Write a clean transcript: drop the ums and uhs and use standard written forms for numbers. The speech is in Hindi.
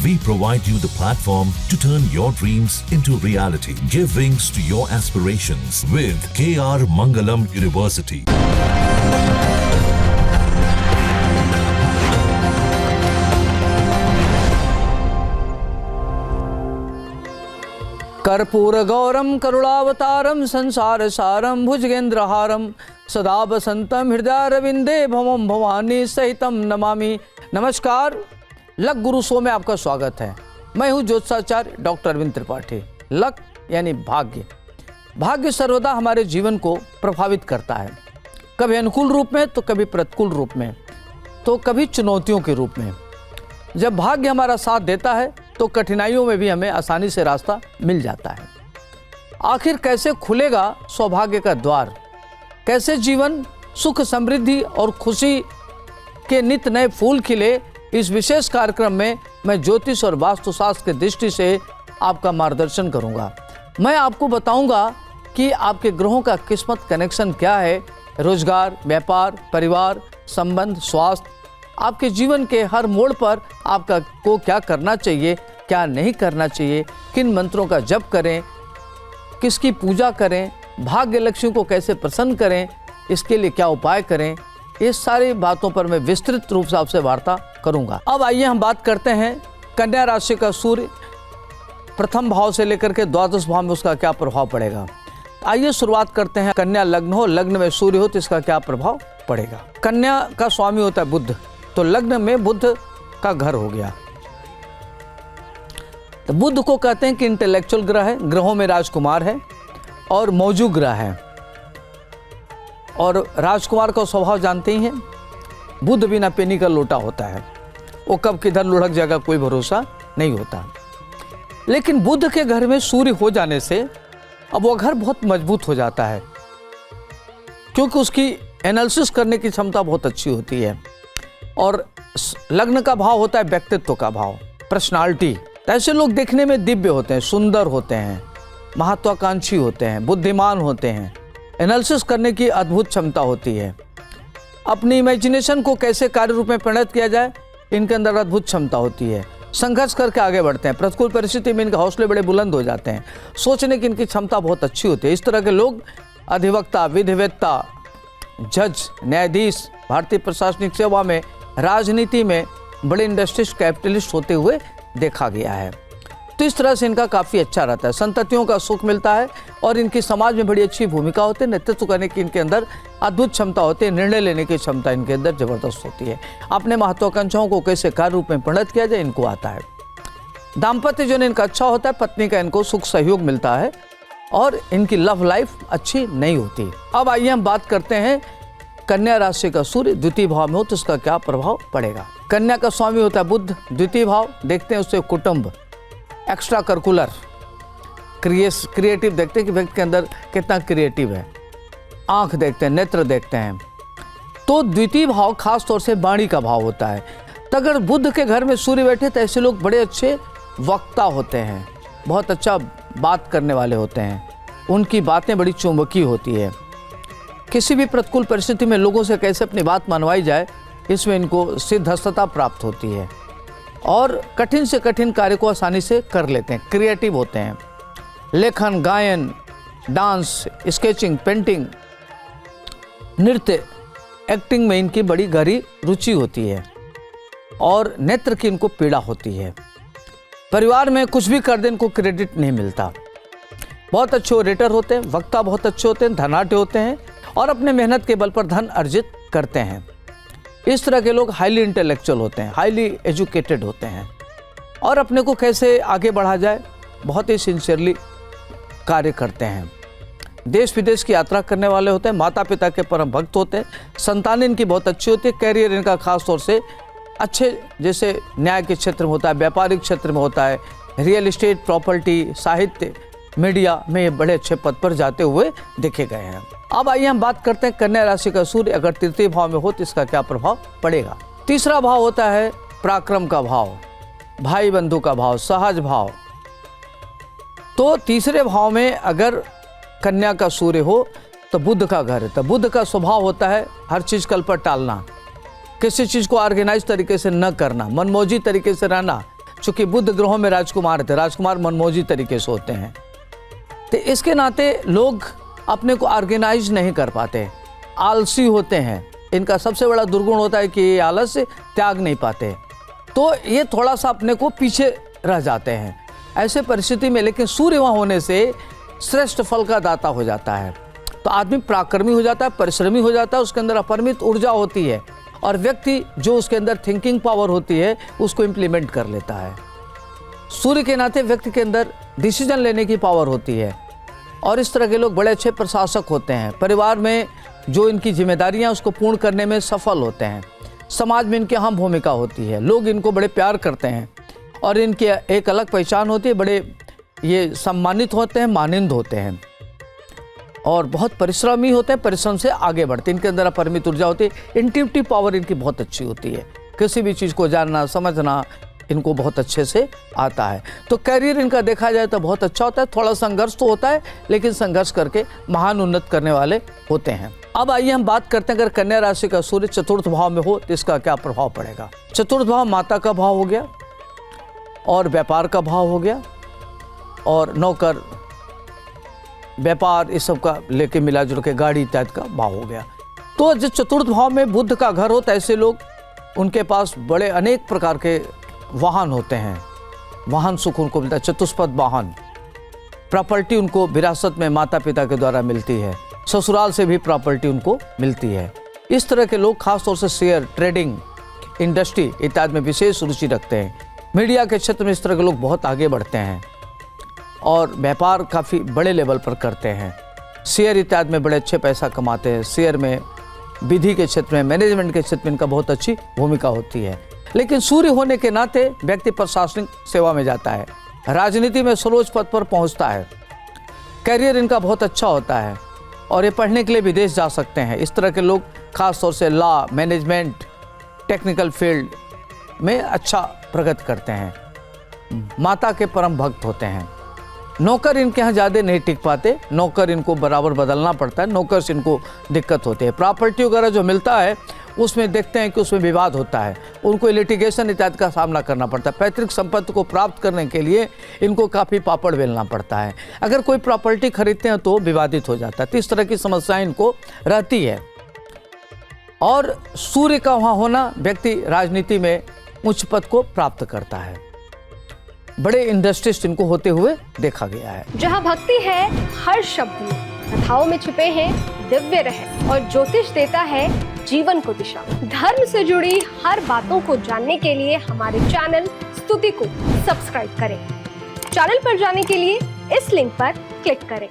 We provide you the platform to turn your dreams into reality. Give wings to your aspirations with KR Mangalam University. कर्पूरगौरम करुणावतारम संसार सारम भुजगेंद्रहारम सदा वसंतम हृदयारविंदे भवम भवानी सहितम नमामि। नमस्कार, लक गुरु शो में आपका स्वागत है। मैं हूं ज्योतिषाचार्य डॉक्टर अरविंद त्रिपाठी। लक यानी भाग्य। भाग्य सर्वदा हमारे जीवन को प्रभावित करता है, कभी अनुकूल रूप में तो कभी प्रतिकूल रूप में, तो कभी चुनौतियों के रूप में। जब भाग्य हमारा साथ देता है तो कठिनाइयों में भी हमें आसानी से रास्ता मिल जाता है। आखिर कैसे खुलेगा सौभाग्य का द्वार, कैसे जीवन सुख समृद्धि और खुशी के नित नए फूल खिले, इस विशेष कार्यक्रम में मैं ज्योतिष और वास्तुशास्त्र की दृष्टि से आपका मार्गदर्शन करूंगा। मैं आपको बताऊंगा कि आपके ग्रहों का किस्मत कनेक्शन क्या है, रोजगार, व्यापार, परिवार, संबंध, स्वास्थ्य, आपके जीवन के हर मोड़ पर आपका को क्या करना चाहिए, क्या नहीं करना चाहिए, किन मंत्रों का जप करें, किसकी पूजा करें, भाग्य लक्ष्मी को कैसे प्रसन्न करें, इसके लिए क्या उपाय करें, ये सारी बातों पर मैं विस्तृत रूप से आपसे वार्ता करूंगा। अब आइए हम बात करते हैं कन्या राशि का सूर्य प्रथम भाव से लेकर के द्वादश भाव में उसका क्या प्रभाव पड़ेगा। आइए शुरुआत करते हैं। कन्या लग्न हो, लग्न में सूर्य हो तो इसका क्या प्रभाव पड़ेगा। कन्या का स्वामी होता है बुध, तो लग्न में बुध का घर हो गया। तो बुध को कहते हैं कि इंटेलेक्चुअल ग्रह है, ग्रहों में राजकुमार है और मौजू ग्रह है। और राजकुमार का स्वभाव जानते ही हैं, बुध बिना पेनी का लोटा होता है, वो कब किधर लुढ़क जाएगा कोई भरोसा नहीं होता। लेकिन बुध के घर में सूर्य हो जाने से अब वो घर बहुत मजबूत हो जाता है, क्योंकि उसकी एनालिसिस करने की क्षमता बहुत अच्छी होती है। और लग्न का भाव होता है व्यक्तित्व का भाव, पर्सनालिटी। ऐसे लोग देखने में दिव्य होते हैं, सुंदर होते हैं, महत्वाकांक्षी होते हैं, बुद्धिमान होते हैं, एनालिसिस करने की अद्भुत क्षमता होती है। अपनी इमेजिनेशन को कैसे कार्य रूप में परिणत किया जाए, इनके अंदर अद्भुत क्षमता होती है। संघर्ष करके आगे बढ़ते हैं, प्रतिकूल परिस्थिति में इनके हौसले बड़े बुलंद हो जाते हैं, सोचने की इनकी क्षमता बहुत अच्छी होती है। इस तरह के लोग अधिवक्ता, विधिवेत्ता, जज, न्यायाधीश, भारतीय प्रशासनिक सेवा में, राजनीति में बड़े इंडस्ट्रिस्ट, कैपिटलिस्ट होते हुए देखा गया है। तो इस तरह से इनका काफ़ी अच्छा रहता है, संततियों का सुख मिलता है और इनकी समाज में बड़ी अच्छी भूमिका होती है। नेतृत्व करने की इनके अंदर अद्भुत क्षमता होती है, निर्णय लेने की क्षमता इनके अंदर जबरदस्त होती है। अपने महत्वाकांक्षाओं को कैसे कार्य रूप में परिणत किया जाए इनको आता है। दाम्पत्य जो इनका अच्छा होता है, पत्नी का इनको सुख सहयोग मिलता है और इनकी लव लाइफ अच्छी नहीं होती। अब आइए हम बात करते हैं कन्या राशि का सूर्य द्वितीय भाव में हो तो इसका क्या प्रभाव पड़ेगा। कन्या का स्वामी होता है बुध, द्वितीय भाव देखते हैं उससे कुटुंब, एक्स्ट्रा करिकुलर, क्रिएटिव देखते हैं कि व्यक्ति के अंदर कितना क्रिएटिव है, आंख देखते हैं, नेत्र देखते हैं। तो द्वितीय भाव खास तौर से वाणी का भाव होता है। तो अगर बुध के घर में सूर्य बैठे तो ऐसे लोग बड़े अच्छे वक्ता होते हैं, बहुत अच्छा बात करने वाले होते हैं, उनकी बातें बड़ी चुंबकीय होती है। किसी भी प्रतिकूल परिस्थिति में लोगों से कैसे अपनी बात मनवाई जाए, इसमें इनको सिद्धहस्तता प्राप्त होती है और कठिन से कठिन कार्य को आसानी से कर लेते हैं, क्रिएटिव होते हैं। लेखन, गायन, डांस, स्केचिंग, पेंटिंग, नृत्य, एक्टिंग में इनकी बड़ी गहरी रुचि होती है और नेत्र की इनको पीड़ा होती है। परिवार में कुछ भी कर दे इनको क्रेडिट नहीं मिलता। बहुत अच्छे ओरेटर होते हैं, वक्ता बहुत अच्छे होते हैं, धनाढ्य होते हैं और अपने मेहनत के बल पर धन अर्जित करते हैं। इस तरह के लोग हाईली इंटेलेक्चुअल होते हैं, हाईली एजुकेटेड होते हैं और अपने को कैसे आगे बढ़ा जाए बहुत ही सिंसियरली कार्य करते हैं। देश विदेश की यात्रा करने वाले होते हैं, माता पिता के परम भक्त होते हैं, संतान इनकी बहुत अच्छी होती है। कैरियर इनका खास तौर से अच्छे, जैसे न्याय के क्षेत्र में होता है, व्यापारिक क्षेत्र में होता है, रियल एस्टेट, प्रॉपर्टी, साहित्य, मीडिया में ये बड़े अच्छे पद पर जाते हुए देखे गए हैं। अब आइए हम बात करते हैं कन्या राशि का सूर्य अगर तृतीय भाव में हो तो इसका क्या प्रभाव पड़ेगा। तीसरा भाव होता है पराक्रम का भाव, भाई बंधु का भाव, सहज भाव। तो तीसरे भाव में अगर कन्या का सूर्य हो तो बुध का घर है। तो बुध का स्वभाव होता है हर चीज़ कल पर टालना, किसी चीज़ को ऑर्गेनाइज तरीके से न करना, मनमौजी तरीके से रहना, चूंकि बुध ग्रहों में राजकुमार थे, राजकुमार मनमौजी तरीके से होते हैं, तो इसके नाते लोग अपने को ऑर्गेनाइज नहीं कर पाते, आलसी होते हैं। इनका सबसे बड़ा दुर्गुण होता है कि ये आलस त्याग नहीं पाते, तो ये थोड़ा सा अपने को पीछे रह जाते हैं। ऐसे परिस्थिति में लेकिन सूर्य वहाँ होने से श्रेष्ठ फल का दाता हो जाता है, तो आदमी पराक्रमी हो जाता है, परिश्रमी हो जाता है, उसके अंदर अपरिमित ऊर्जा होती है और व्यक्ति जो उसके अंदर थिंकिंग पावर होती है उसको इम्प्लीमेंट कर लेता है। सूर्य के नाते व्यक्ति के अंदर डिसीजन लेने की पावर होती है और इस तरह के लोग बड़े अच्छे प्रशासक होते हैं। परिवार में जो इनकी जिम्मेदारियां उसको पूर्ण करने में सफल होते हैं। समाज में इनकी अहम भूमिका होती है, लोग इनको बड़े प्यार करते हैं और इनकी एक अलग पहचान होती है, बड़े ये सम्मानित होते हैं, मानिंद होते हैं और बहुत परिश्रमी होते हैं, परिश्रम से आगे बढ़ते हैं। इनके अंदर अपरिमित ऊर्जा होती है, इंट्यूटिव पावर इनकी बहुत अच्छी होती है, किसी भी चीज़ को जानना समझना इनको बहुत अच्छे से आता है। तो कैरियर इनका देखा जाए तो बहुत अच्छा होता है, थोड़ा संघर्ष तो होता है लेकिन संघर्ष करके महान उन्नत करने वाले होते हैं। अब आइए हम बात करते हैं, अगर कन्या राशि का सूर्य चतुर्थ भाव में हो तो इसका क्या प्रभाव पड़ेगा। चतुर्थ भाव माता का भाव हो गया और व्यापार का भाव हो गया और नौकर व्यापार इस सब का लेके मिला जुल के गाड़ी इत्यादि का भाव हो गया। तो जो चतुर्थ भाव में बुध का घर होता है, ऐसे लोग उनके पास बड़े अनेक प्रकार के वाहन होते हैं, वाहन सुख उनको मिलता है, चतुष्पद वाहन, प्रॉपर्टी उनको विरासत में माता पिता के द्वारा मिलती है, ससुराल से भी प्रॉपर्टी उनको मिलती है। इस तरह के लोग खासतौर से शेयर ट्रेडिंग इंडस्ट्री इत्यादि में विशेष रुचि रखते हैं। मीडिया के क्षेत्र में इस तरह के लोग बहुत आगे बढ़ते हैं और व्यापार काफ़ी बड़े लेवल पर करते हैं। शेयर इत्यादि में बड़े अच्छे पैसा कमाते हैं। शेयर में विधि के क्षेत्र में, मैनेजमेंट के क्षेत्र में इनका बहुत अच्छी भूमिका होती है। लेकिन सूर्य होने के नाते व्यक्ति प्रशासनिक सेवा में जाता है, राजनीति में सर्वोच्च पद पर पहुंचता है, कैरियर इनका बहुत अच्छा होता है और ये पढ़ने के लिए विदेश जा सकते हैं। इस तरह के लोग खासतौर से लॉ, मैनेजमेंट, टेक्निकल फील्ड में अच्छा प्रगति करते हैं, माता के परम भक्त होते हैं। नौकर इनके यहाँ ज़्यादा नहीं टिक पाते, नौकर इनको बराबर बदलना पड़ता है, नौकर से इनको दिक्कत होती है। प्रॉपर्टी वगैरह जो मिलता है उसमें देखते हैं कि उसमें विवाद होता है, उनको लिटिगेशन इत्यादि का सामना करना पड़ता है। पैतृक संपत्ति को प्राप्त करने के लिए इनको काफ़ी पापड़ बेलना पड़ता है। अगर कोई प्रॉपर्टी खरीदते हैं तो विवादित हो जाता है। तो इस तरह की समस्याएं इनको रहती है। और सूर्य का वहाँ होना व्यक्ति राजनीति में उच्च पद को प्राप्त करता है, बड़े इंडस्ट्रिस्ट इनको होते हुए देखा गया है। जहाँ भक्ति है हर शब्द में, कथाओं में छुपे हैं दिव्य रहस्य और ज्योतिष देता है जीवन को दिशा। धर्म से जुड़ी हर बातों को जानने के लिए हमारे चैनल स्तुति को सब्सक्राइब करें। चैनल पर जाने के लिए इस लिंक पर क्लिक करें।